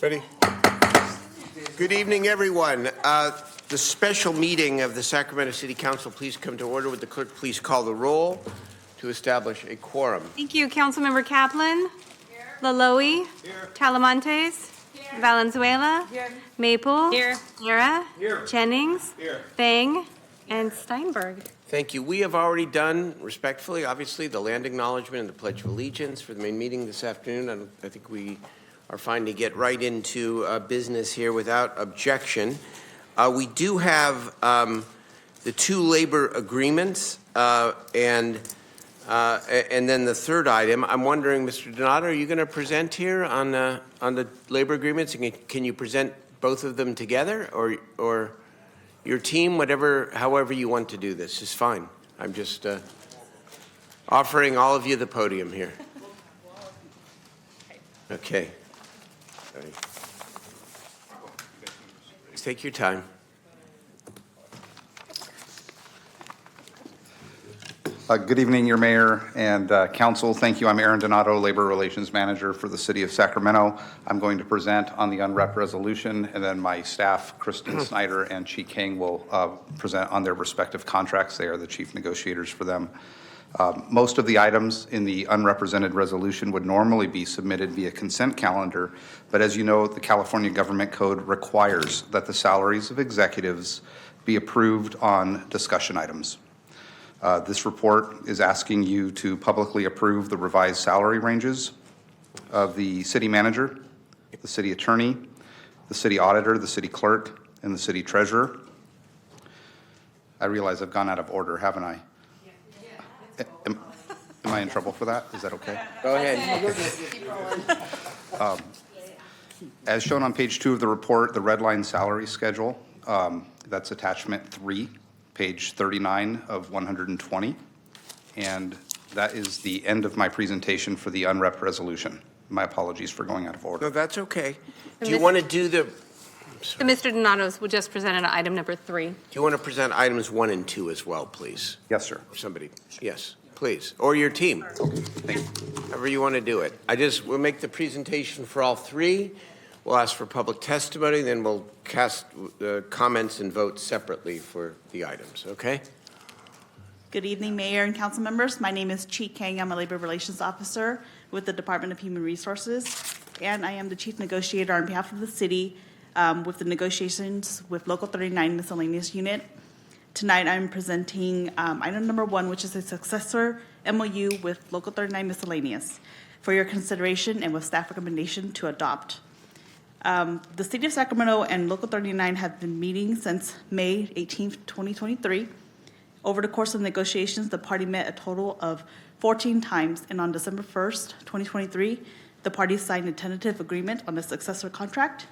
Ready? Good evening, everyone. The special meeting of the Sacramento City Council, please come to order. Would the clerk please call the roll to establish a quorum? Thank you. Councilmember Kaplan. Here. Laloe. Here. Talamontes. Here. Valenzuela. Here. Maple. Here. Guerra. Here. Jennings. Here. Fang. And Steinberg. Thank you. We have already done, respectfully, obviously, the land acknowledgement and the Pledge of Allegiance for the main meeting this afternoon. And I think we are fine to get right into business here without objection. We do have the two labor agreements and then the third item. I'm wondering, Mr. Donato, are you going to present here on the labor agreements? And can you present both of them together, or your team, however you want to do this is fine. I'm just offering all of you the podium here. Okay. Take your time. Good evening, your mayor and council. Thank you. I'm Aaron Donato, Labor Relations Manager for the City of Sacramento. I'm going to present on the UNREP resolution, and then my staff, Kristen Snyder and Chi Kang, will present on their respective contracts. They are the chief negotiators for them. Most of the items in the unrepresented resolution would normally be submitted via consent calendar, but as you know, the California Government Code requires that the salaries of executives be approved on discussion items. This report is asking you to publicly approve the revised salary ranges of the city manager, the city attorney, the city auditor, the city clerk, and the city treasurer. I realize I've gone out of order, haven't I? Am I in trouble for that? Is that okay? Go ahead. As shown on page 2 of the report, the red line salary schedule, that's attachment 3. Page 39 of 120, and that is the end of my presentation for the UNREP resolution. My apologies for going out of order. No, that's okay. Do you want to do the... Mr. Donato will just present item number 3. Do you want to present items 1 and 2 as well, please? Yes, sir. Somebody, yes, please. Or your team. Okay. Thank you. However you want to do it. We'll make the presentation for all 3. We'll ask for public testimony, then we'll cast comments and vote separately for the items, okay? Good evening, Mayor and council members. My name is Chi Kang. I'm a Labor Relations Officer with the Department of Human Resources, and I am the Chief Negotiator on behalf of the city with the negotiations with Local 39 Miscellaneous Unit. Tonight, I'm presenting item number 1, which is a successor MOU with Local 39 Miscellaneous for your consideration and with staff recommendation to adopt. The City of Sacramento and Local 39 have been meeting since May 18th, 2023. Over the course of negotiations, the party met a total of 14 times, and on December 1st, 2023, the parties signed a tentative agreement on the successor contract,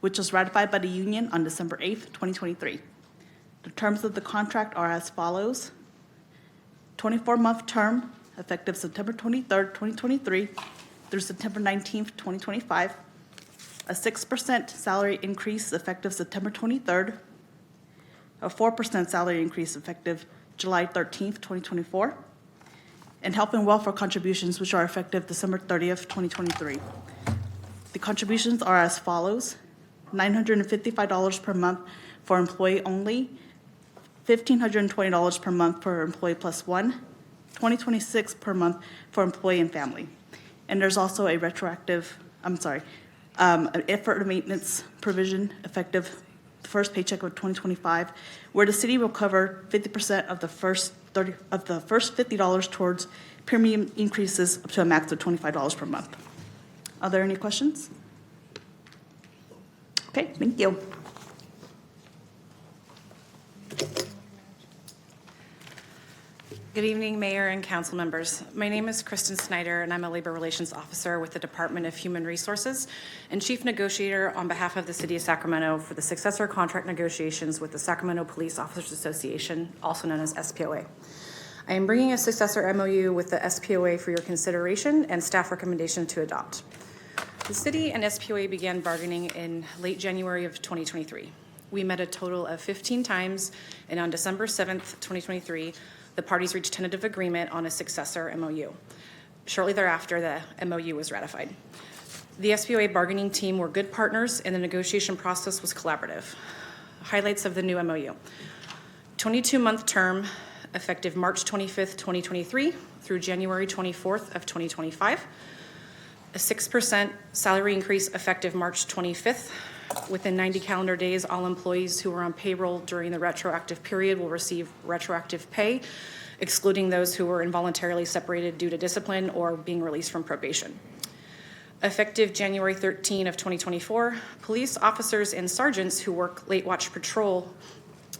which was ratified by the union on December 8th, 2023. The terms of the contract are as follows: 24-month term, effective September 23rd, 2023 through September 19th, 2025. A 6% salary increase effective September 23rd, a 4% salary increase effective July 13th, 2024, and health and welfare contributions, which are effective December 30th, 2023. The contributions are as follows: $955 per month for employee only, $1,520 per month for employee plus one, $2,026 per month for employee and family. And there's also a retroactive, an effort maintenance provision effective the first paycheck of 2025, where the city will cover 50% of the first $50 towards premium increases up to a max of $25 per month. Are there any questions? Okay, thank you. Good evening, Mayor and council members. My name is Kristen Snyder, and I'm a Labor Relations Officer with the Department of Human Resources and Chief Negotiator on behalf of the City of Sacramento for the successor contract negotiations with the Sacramento Police Officers Association, also known as SPOA. I am bringing a successor MOU with the SPOA for your consideration and staff recommendation to adopt. The City and SPOA began bargaining in late January of 2023. We met a total of 15 times, and on December 7th, 2023, the parties reached tentative agreement on a successor MOU. Shortly thereafter, the MOU was ratified. The SPOA bargaining team were good partners, and the negotiation process was collaborative. Highlights of the new MOU. 22-month term, effective March 25th, 2023 through January 24th of 2025. A 6% salary increase effective March 25th. Within 90 calendar days, all employees who were on payroll during the retroactive period will receive retroactive pay, excluding those who were involuntarily separated due to discipline or being released from probation. Effective January 13 of 2024, police officers and sergeants who work late watch patrol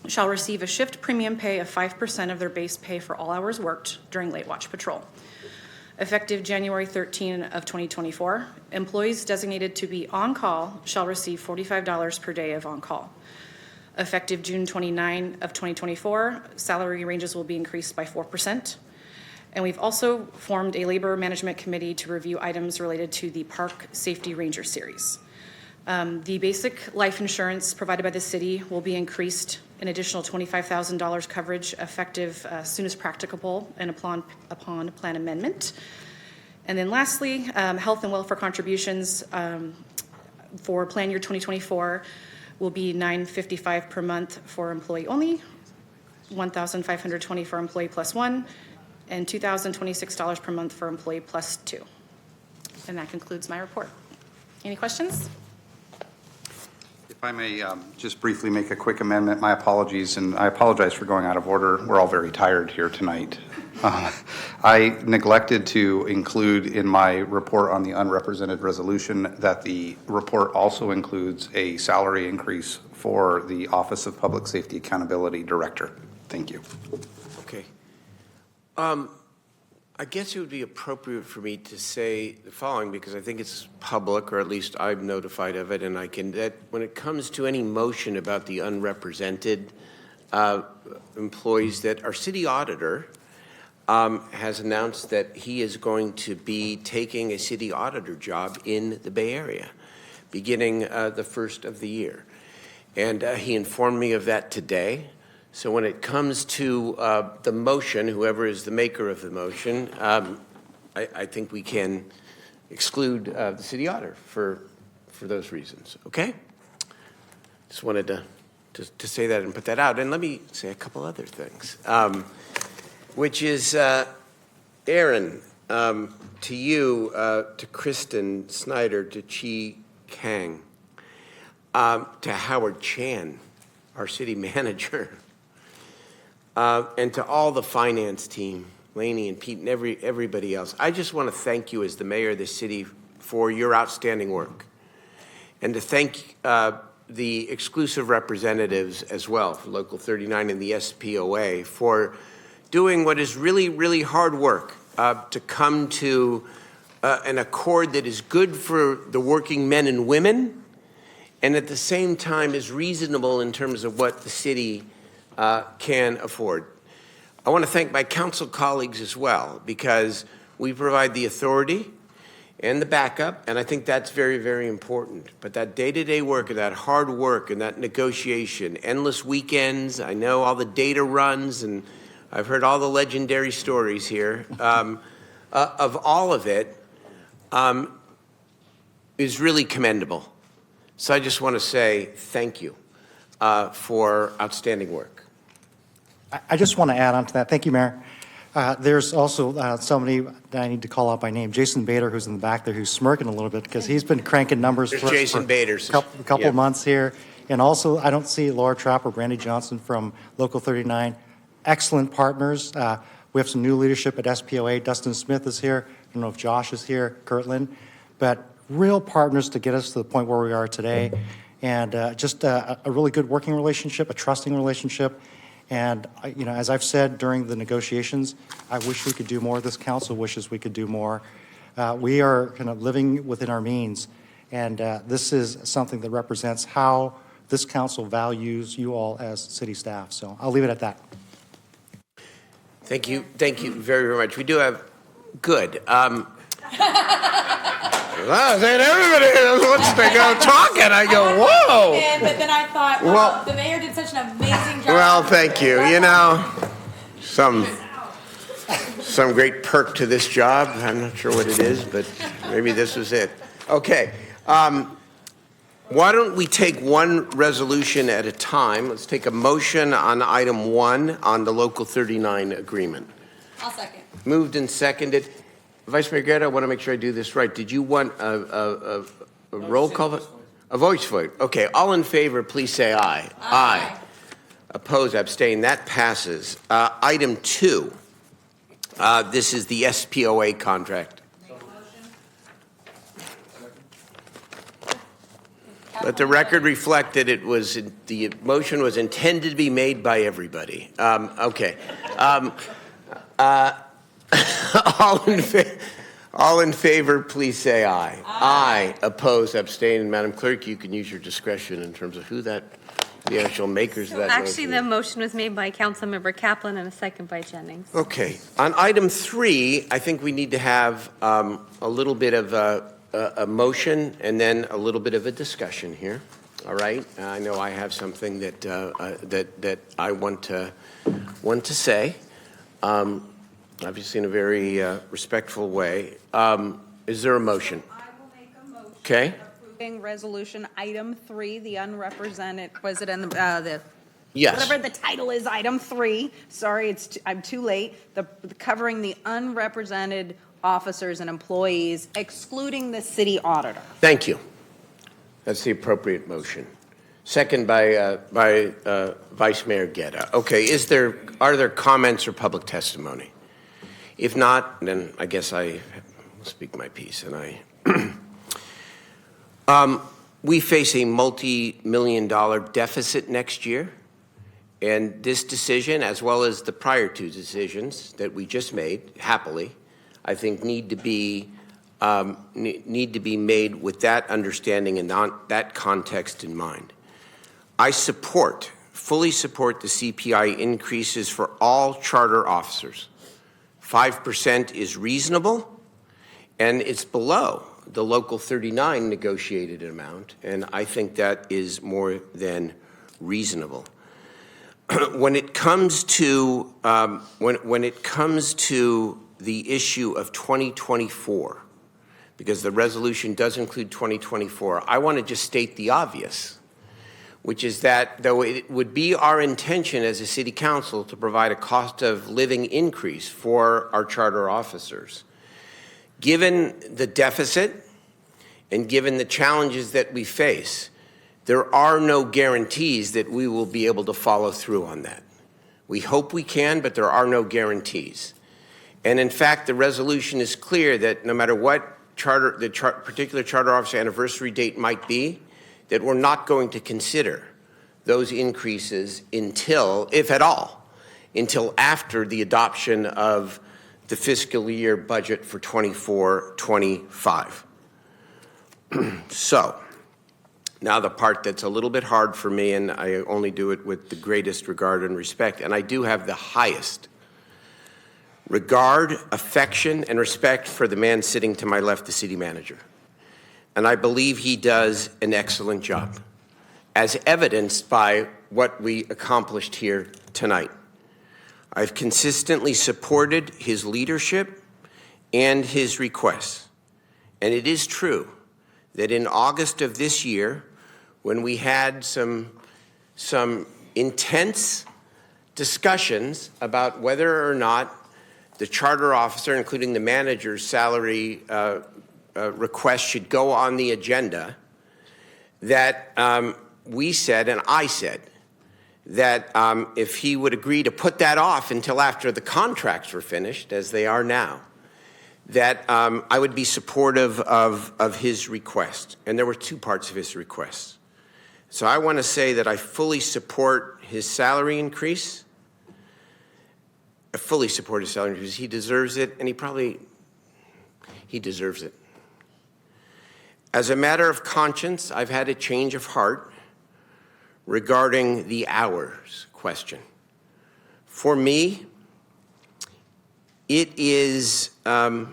shall receive a shift premium pay of 5% of their base pay for all hours worked during late watch patrol. Effective January 13 of 2024, employees designated to be on call shall receive $45 per day of on call. Effective June 29 of 2024, salary ranges will be increased by 4%. And we've also formed a labor management committee to review items related to the Park Safety Ranger Series. The basic life insurance provided by the city will be increased an additional $25,000 coverage effective as soon as practicable and upon plan amendment. And then lastly, health and welfare contributions for plan year 2024 will be $955 per month for employee only, $1,520 for employee plus one, and $2,026 per month for employee plus two. And that concludes my report. Any questions? If I may just briefly make a quick amendment, my apologies, and I apologize for going out of order. We're all very tired here tonight. I neglected to include in my report on the unrepresented resolution that the report also includes a salary increase for the Office of Public Safety Accountability Director. Thank you. Okay. I guess it would be appropriate for me to say the following, because I think it's public, or at least I'm notified of it, and I can, that when it comes to any motion about the unrepresented employees, that our city auditor has announced that he is going to be taking a city auditor job in the Bay Area, beginning the first of the year. And he informed me of that today. So when it comes to the motion, whoever is the maker of the motion, I think we can exclude the city auditor for those reasons, okay? Just wanted to say that and put that out. And let me say a couple other things, which is, Aaron, to you, to Kristen Snyder, to Chi Kang, to Howard Chan, our city manager, and to all the finance team, Laney and Pete and everybody else. I just want to thank you as the mayor of the city for your outstanding work, and to thank the exclusive representatives as well, for Local 39 and the SPOA, for doing what is really, really hard work to come to an accord that is good for the working men and women, and at the same time is reasonable in terms of what the city can afford. I want to thank my council colleagues as well, because we provide the authority and the backup, and I think that's very, very important. But that day-to-day work and that hard work and that negotiation, endless weekends, I know all the data runs, and I've heard all the legendary stories here, of all of it, is really commendable. So I just want to say thank you for outstanding work. I just want to add on to that. Thank you, Mayor. There's also somebody that I need to call out by name, Jason Bader, who's in the back there, who's smirking a little bit because he's been cranking numbers There's for us Jason for Bader's. a couple Yeah. months here. And also, I don't see Laura Trapp or Brandy Johnson from Local 39. Excellent partners. We have some new leadership at SPOA. Dustin Smith is here. I don't know if Josh is here, Kirtland. But real partners to get us to the point where we are today. And just a really good working relationship, a trusting relationship. And, you know, as I've said during the negotiations, I wish we could do more. This council wishes we could do more. We are kind of living within our means. And this is something that represents how this council values you all as city staff. So I'll leave it at that. Thank you very, very much. We do have, good. Well, everybody wants to go talking. I go, whoa. But then I thought, well, the mayor did such an amazing job. Well, thank you. You know, some great perk to this job. I'm not sure what it is, but maybe this was it. Okay. Why don't we take one resolution at a time? Let's take a motion on item 1 on the Local 39 agreement. I'll second. Moved and seconded. Vice Mayor Guerra, I want to make sure I do this right. Did you want a roll call vote? A voice vote. Okay. All in favor, please say aye. Aye. Oppose, abstain. That passes. Item 2. This is the SPOA contract. Let the record reflect that the motion was intended to be made by everybody. Okay. All in favor, please say aye. Aye. Oppose, abstain. And Madam Clerk, you can use your discretion in terms of who the actual makers of that motion Actually, the motion was made by Councilmember Kaplan and a second by Jennings. Okay. On item 3, I think we need to have a little bit of a motion and then a little bit of a discussion here. All right. I know I have something that I want to say, obviously in a very respectful way. Is there a motion? I will make a motion. Okay. Approving resolution item 3, the unrepresented, was it in the Yes. whatever the title is, item 3. Sorry, I'm too late. Covering the unrepresented officers and employees, excluding the city auditor. Thank you. That's the appropriate motion. Second by Vice Mayor Guerra. Okay. Are there comments or public testimony? If not, then I guess I will speak my piece. And we face a multi-million-dollar deficit next year. And this decision, as well as the prior 2 decisions that we just made, happily, I think need to be made with that understanding and that context in mind. I fully support the CPI increases for all charter officers. 5% is reasonable, and it's below the Local 39 negotiated amount, and I think that is more than reasonable. When it comes to the issue of 2024, because the resolution does include 2024, I want to just state the obvious, which is that though it would be our intention as a city council to provide a cost of living increase for our charter officers, given the deficit and given the challenges that we face, there are no guarantees that we will be able to follow through on that. We hope we can, but there are no guarantees. And in fact, the resolution is clear that no matter what particular charter officer anniversary date might be, that we're not going to consider those increases until, if at all, until after the adoption of the fiscal year budget for 24-25. So, now the part that's a little bit hard for me, and I only do it with the greatest regard and respect, and I do have the highest regard, affection, and respect for the man sitting to my left, the city manager. And I believe he does an excellent job, as evidenced by what we accomplished here tonight. I've consistently supported his leadership and his requests. And it is true that in August of this year, when we had some intense discussions about whether or not the charter officer, including the manager's salary request, should go on the agenda, that we said, and I said, that if he would agree to put that off until after the contracts were finished, as they are now, that I would be supportive of his request. And there were 2 parts of his request. So I want to say that I fully support his salary increase. I fully support his salary increase. He deserves it, and he deserves it. As a matter of conscience, I've had a change of heart regarding the hours question. For me, it is an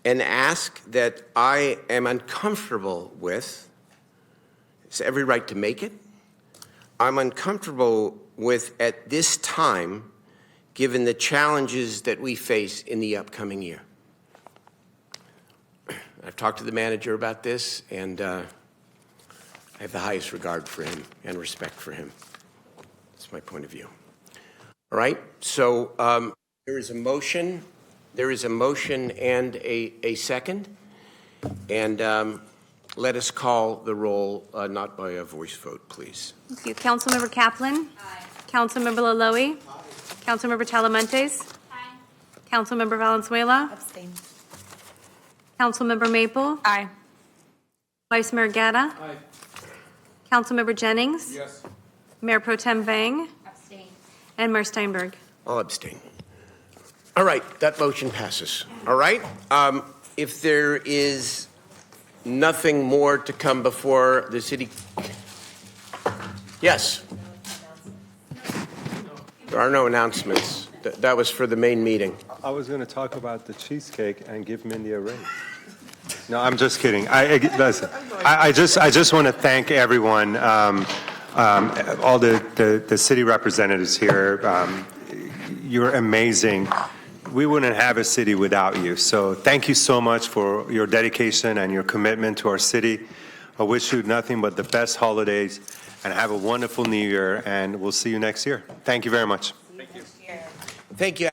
ask that I am uncomfortable with. It's every right to make it. I'm uncomfortable with at this time, given the challenges that we face in the upcoming year. I've talked to the manager about this, and I have the highest regard for him and respect for him. That's my point of view. All right, so there is a motion. There is a motion and a second. And let us call the roll, not by a voice vote, please. Thank you. Councilmember Kaplan. Aye. Councilmember Laloe. Aye. Councilmember Talamantes. Aye. Councilmember Valenzuela. Abstain. Councilmember Maple. Aye. Vice Mayor Gatta. Aye. Councilmember Jennings. Yes. Mayor Pro Tem Vang. Abstain. And Mayor Steinberg. I'll abstain. All right, that motion passes. All right, if there is nothing more to come before the city. Yes. There are no announcements. That was for the main meeting. I was going to talk about the cheesecake and give Mindy a raise. No, I'm just kidding. Listen, I just want to thank everyone, all the city representatives here. You're amazing. We wouldn't have a city without you. So thank you so much for your dedication and your commitment to our city. I wish you nothing but the best holidays and have a wonderful new year, and we'll see you next year. Thank you very much. Thank you.